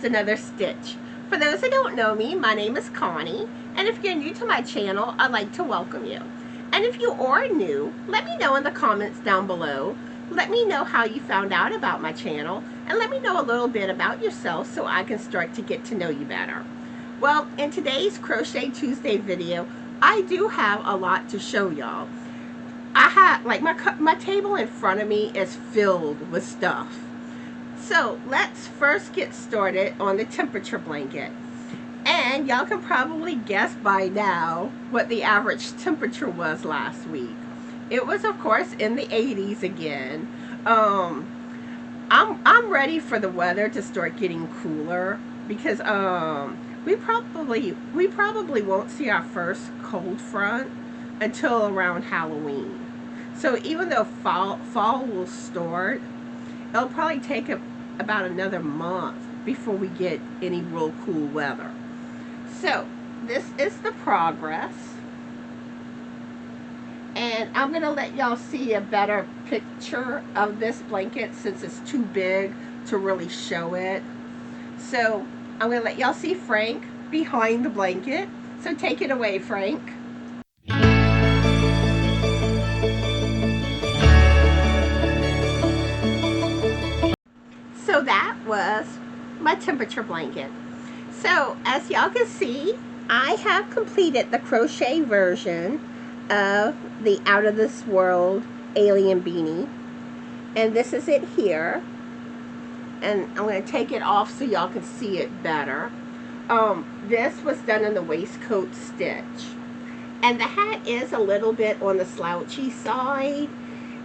another stitch. For those who don't know me, my name is Connie, and if you're new to my channel, I'd like to welcome you. And if you are new, let me know in the comments down below. Let me know how you found out about my channel, and let me know a little bit about yourself so I can start to get to know you better. Well, in today's Crochet Tuesday video, I do have a lot to show y'all. I have, like, my table in front of me is filled with stuff. So let's first get started on the temperature blanket. And y'all can probably guess by now what the average temperature was last week. It was, of course, in the 80s again. I'm ready for the weather to start getting cooler because we probably won't see our first cold front until around Halloween. So even though fall will start, it'll probably take about another month before we get any real cool weather. So this is the progress, and I'm gonna let y'all see a better picture of this blanket since it's too big to really show it. So I'm gonna let y'all see Frank behind the blanket. So take it away, Frank. So that was my temperature blanket. So as y'all can see, I have completed the crochet version of the Out of This World Alien Beanie. And this is it here. And I'm going to take it off so y'all can see it better. This was done in the waistcoat stitch. And the hat is a little bit on the slouchy side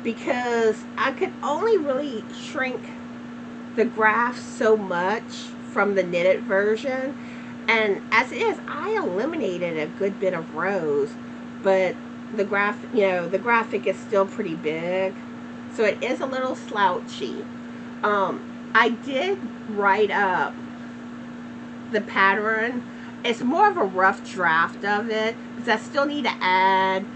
because I could only really shrink the graph so much from the knitted version, and as it is, I eliminated a good bit of rows, but the graphic is still pretty big, so it is a little slouchy. I did write up the pattern. It's more of a rough draft of it because I still need to add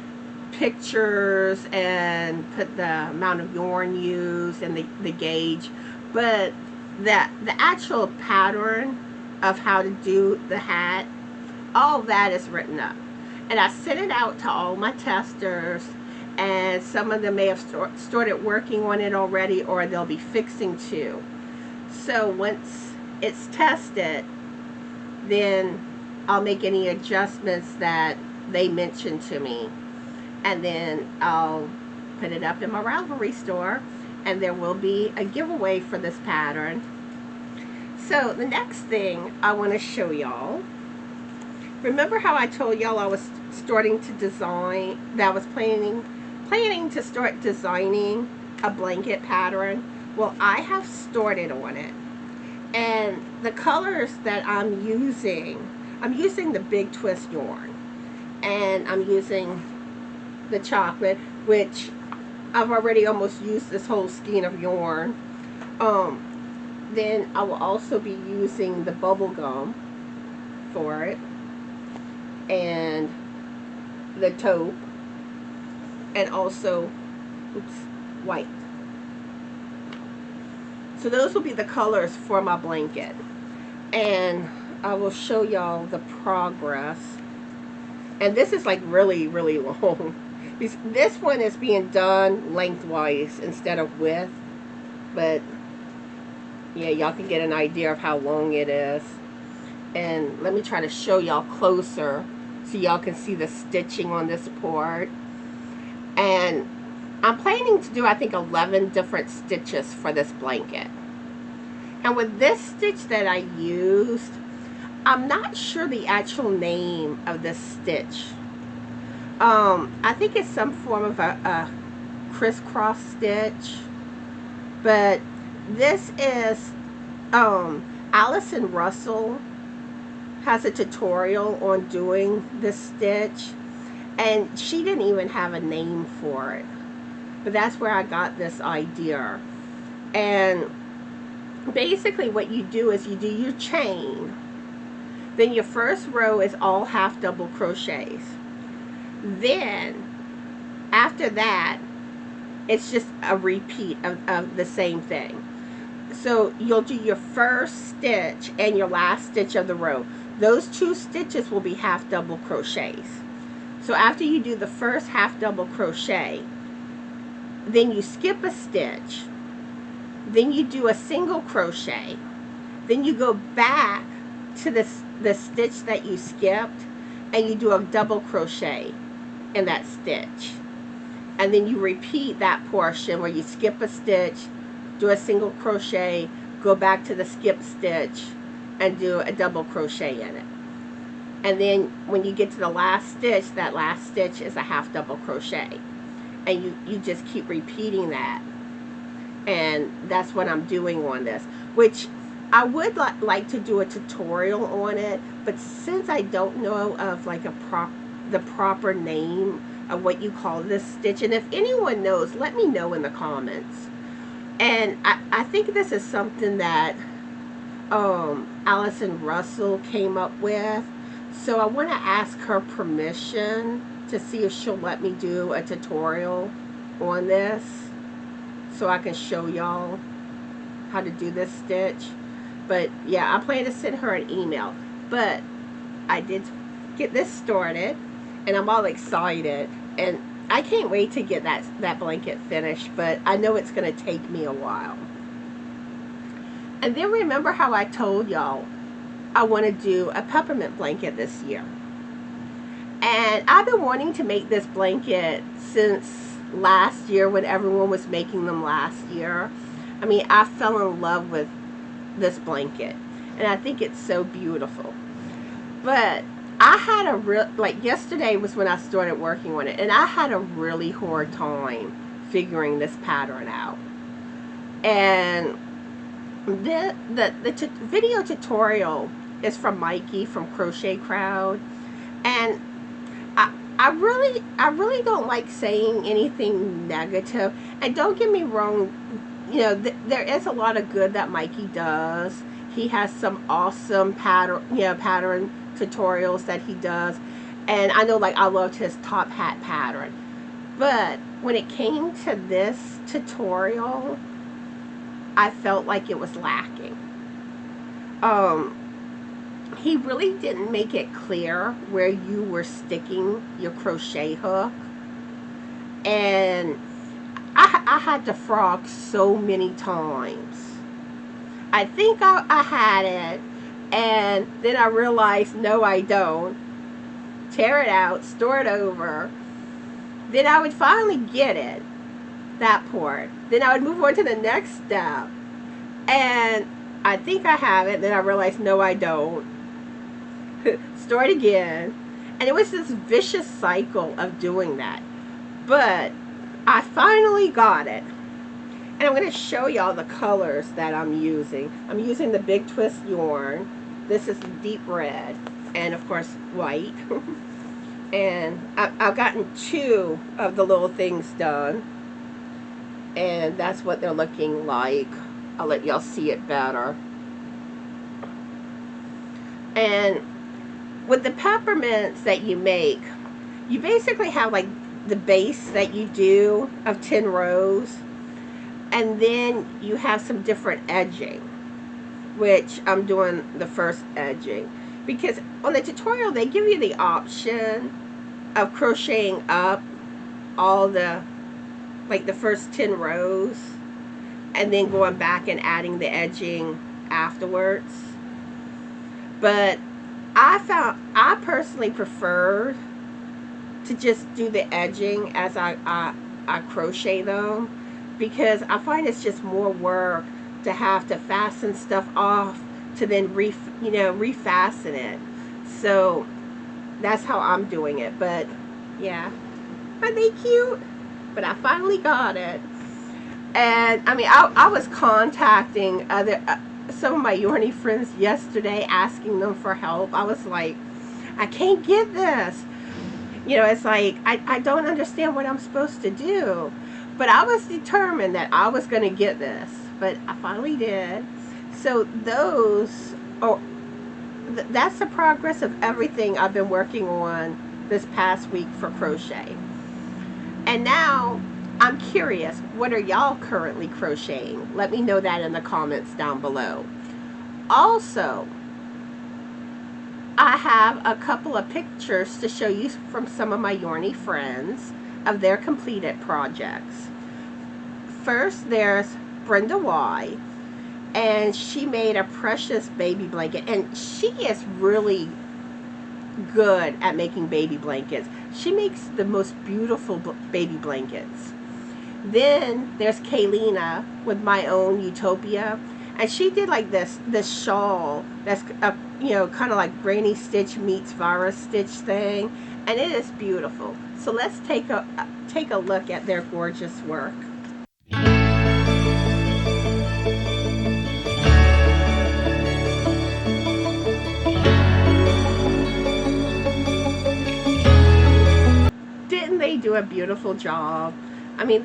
pictures and put the amount of yarn used and the gauge, but the actual pattern of how to do the hat, all that is written up, and I sent it out to all my testers, and some of them may have started working on it already, or they'll be fixing to. So once it's tested, then I'll make any adjustments that they mention to me, and then I'll put it up in my Ravelry store, and there will be a giveaway for this pattern. So the next thing I want to show y'all, remember how I told y'all I was starting to design, that I was planning to start designing a blanket pattern? Well, I have started on it, and the colors that I'm using the big twist yarn, and I'm using the chocolate, which I've already almost used this whole skein of yarn. Then I will also be using the bubble gum for it, and the taupe, and also white. So those will be the colors for my blanket, and I will show y'all the progress. And this is like really long. This one is being done lengthwise instead of width, but yeah, y'all can get an idea of how long it is. And let me try to show y'all closer so y'all can see the stitching on this part. And I'm planning to do, I think, 11 different stitches for this blanket. And with this stitch that I used, I'm not sure the actual name of this stitch. I think it's some form of a crisscross stitch, but this is Alison Russell has a tutorial on doing this stitch, and she didn't even have a name for it, but that's where I got this idea. And basically what you do is you do your chain, then your first row is all half double crochets. Then after that, it's just a repeat of the same thing. So you'll do your first stitch and your last stitch of the row. Those 2 stitches will be half double crochets. So after you do the first half double crochet, then you skip a stitch, then you do a single crochet, then you go back to the stitch that you skipped, and you do a double crochet in that stitch, and then you repeat that portion where you skip a stitch, do a single crochet, go back to the skip stitch, and do a double crochet in it. And then when you get to the last stitch, that last stitch is a half double crochet, and you just keep repeating that. And that's what I'm doing on this, which I would like to do a tutorial on it, but since I don't know of like the proper name of what you call this stitch, and if anyone knows, let me know in the comments. And I think this is something that Alison Russell came up with, so I want to ask her permission to see if she'll let me do a tutorial on this, so I can show y'all how to do this stitch. But yeah, I plan to send her an email. But I did get this started, and I'm all excited, and I can't wait to get that blanket finished, but I know it's going to take me a while. And then remember how I told y'all I want to do a peppermint blanket this year. And I've been wanting to make this blanket since last year, when everyone was making them last year. I mean, I fell in love with this blanket, and I think it's so beautiful. But I had like yesterday was when I started working on it, and I had a really hard time figuring this pattern out. And the video tutorial is from Mikey from Crochet Crowd, and I really don't like saying anything negative. And don't get me wrong, you know, there is a lot of good that Mikey does. He has some awesome pattern tutorials that he does, and I know, like, I loved his top hat pattern. But when it came to this tutorial, I felt like it was lacking. He really didn't make it clear where you were sticking your crochet hook, and I had to frog so many times. I think I had it, and then I realized, no, I don't. Tear it out, store it over. Then I would finally get it, that part. Then I would move on to the next step, and I think I have it. Then I realized, no, I don't. Store it again. And it was this vicious cycle of doing that. But I finally got it. And I'm going to show y'all the colors that I'm using. I'm using the Big Twist yarn. This is deep red. And of course, white. And I've gotten 2 of the little things done. And that's what they're looking like. I'll let y'all see it better. And with the peppermints that you make, you basically have like the base that you do of 10 rows, and then you have some different edging, which I'm doing the first edging, because on the tutorial they give you the option of crocheting up all the, like, the first 10 rows, and then going back and adding the edging afterwards. But I personally prefer to just do the edging as I crochet them, because I find it's just more work to have to fasten stuff off to then refasten it. So that's how I'm doing it. But yeah, aren't they cute? But I finally got it. And I mean, I was contacting some of my yarny friends yesterday, asking them for help. I was like, I can't get this. You know, it's like, I don't understand what I'm supposed to do. But I was determined that I was going to get this. But I finally did. So those, that's the progress of everything I've been working on this past week for crochet. And now I'm curious, what are y'all currently crocheting? Let me know that in the comments down below. Also, I have a couple of pictures to show you from some of my Yarny friends of their completed projects. First, there's Brenda Y, and she made a precious baby blanket, and she is really good at making baby blankets. She makes the most beautiful baby blankets. Then there's Kayleena with My Own Utopia, and she did like this shawl that's you know, kind of like Granny Stitch meets Virus Stitch thing, and it is beautiful. So let's take a look at their gorgeous work. Didn't they do a beautiful job? I mean,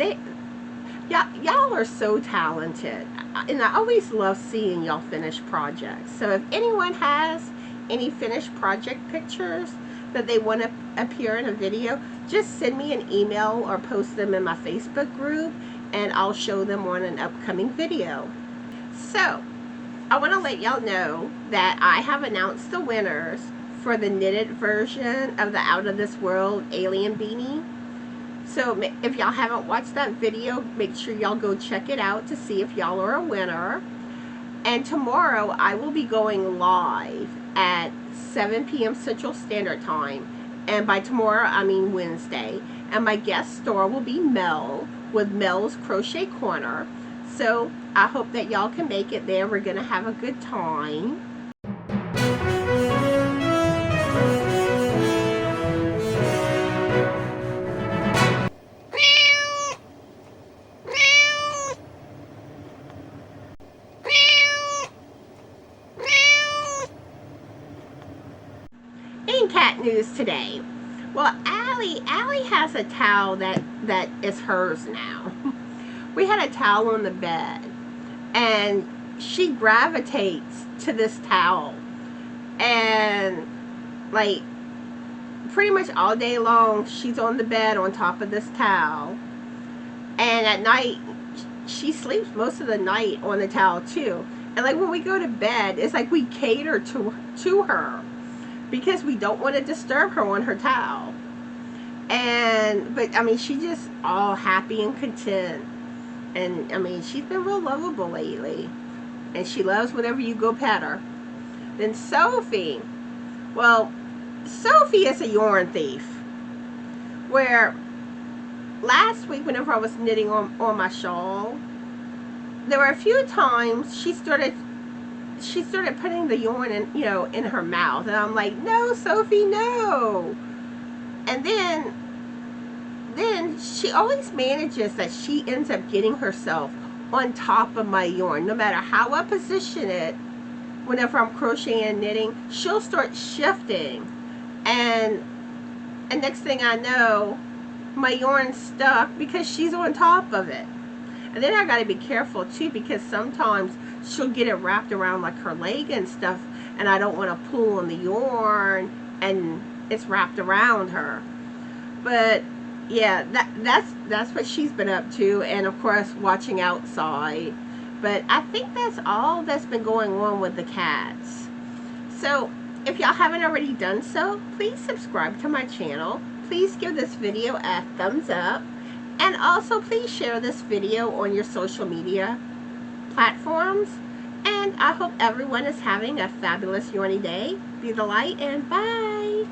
y'all are so talented, and I always love seeing y'all finished projects. So if anyone has any finished project pictures that they want to appear in a video, just send me an email or post them in my Facebook group, and I'll show them on an upcoming video. So I want to let y'all know that I have announced the winners for the knitted version of the Out of This World Alien Beanie. So if y'all haven't watched that video, make sure y'all go check it out to see if y'all are a winner. And tomorrow I will be going live at 7 p.m. Central Standard Time. And by tomorrow, I mean Wednesday. And my guest star will be Mel with Mel's Crochet Corner. So I hope that y'all can make it there. We're going to have a good time. In cat news today, well, Allie has a towel that is hers now. We had a towel on the bed, and she gravitates to this towel, and like pretty much all day long she's on the bed on top of this towel, and at night she sleeps most of the night on the towel too. And like when we go to bed, it's like we cater to her, because we don't want to disturb her on her towel. But I mean, she's just all happy and content. And I mean, she's been real lovable lately. And she loves whenever you go pet her. Then Sophie. Well, Sophie is a yarn thief. Where last week, whenever I was knitting on my shawl, there were a few times she started putting the yarn in, you know, in her mouth, and I'm like, no, Sophie, no. And then she always manages that she ends up getting herself on top of my yarn. No matter how I position it, whenever I'm crocheting and knitting, she'll start shifting, and next thing I know, my yarn's stuck because she's on top of it. And then I got to be careful too, because sometimes she'll get it wrapped around like her leg and stuff, and I don't want to pull on the yarn and it's wrapped around her. But yeah, that's what she's been up to, and of course watching outside. But I think that's all that's been going on with the cats. So if y'all haven't already done so, please subscribe to my channel. Please give this video a thumbs up. And also, please share this video on your social media platforms. And I hope everyone is having a fabulous yarny day. Be the light, and bye!